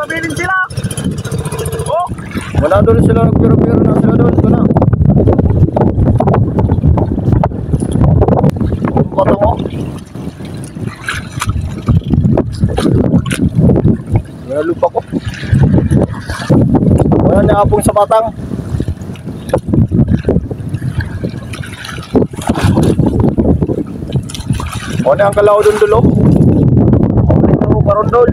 mabilin sila. Oh. Wala doon sila, nagpiro-piro na sila doon. Ito na. Patong mo. Wala lupa ko. Wala niya apong sa batang. O na ang kalaw doon dulo. O ito karon doon.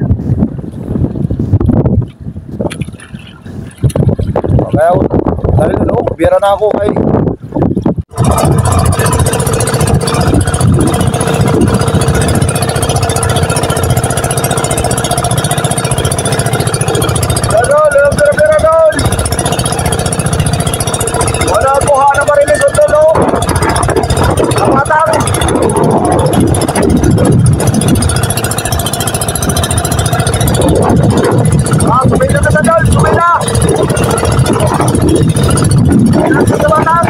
Kaya dahil ano, bira na ako kay wala po hana marilis doon dulo. Ang matang. Sumila na sa dol, sumila! Sumila sa batang!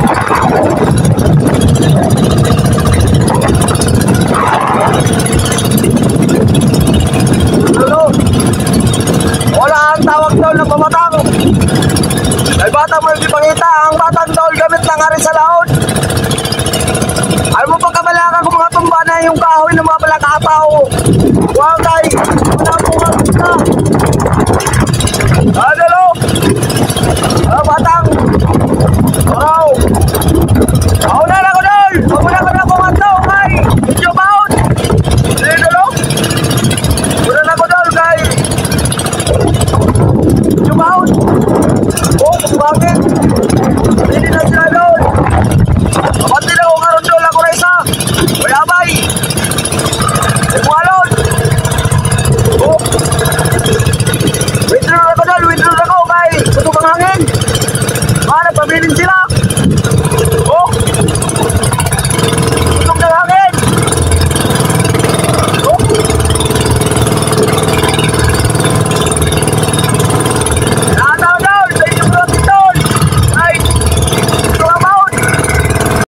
Lalo! Wala ang tawag daw ng pamatang! Ay batang mo yung ipangita, ang batang daw gamit ng ari sa laon! Ayaw mo pagkabalaka kung mga tumba na yung kahoy ng mga palakataw!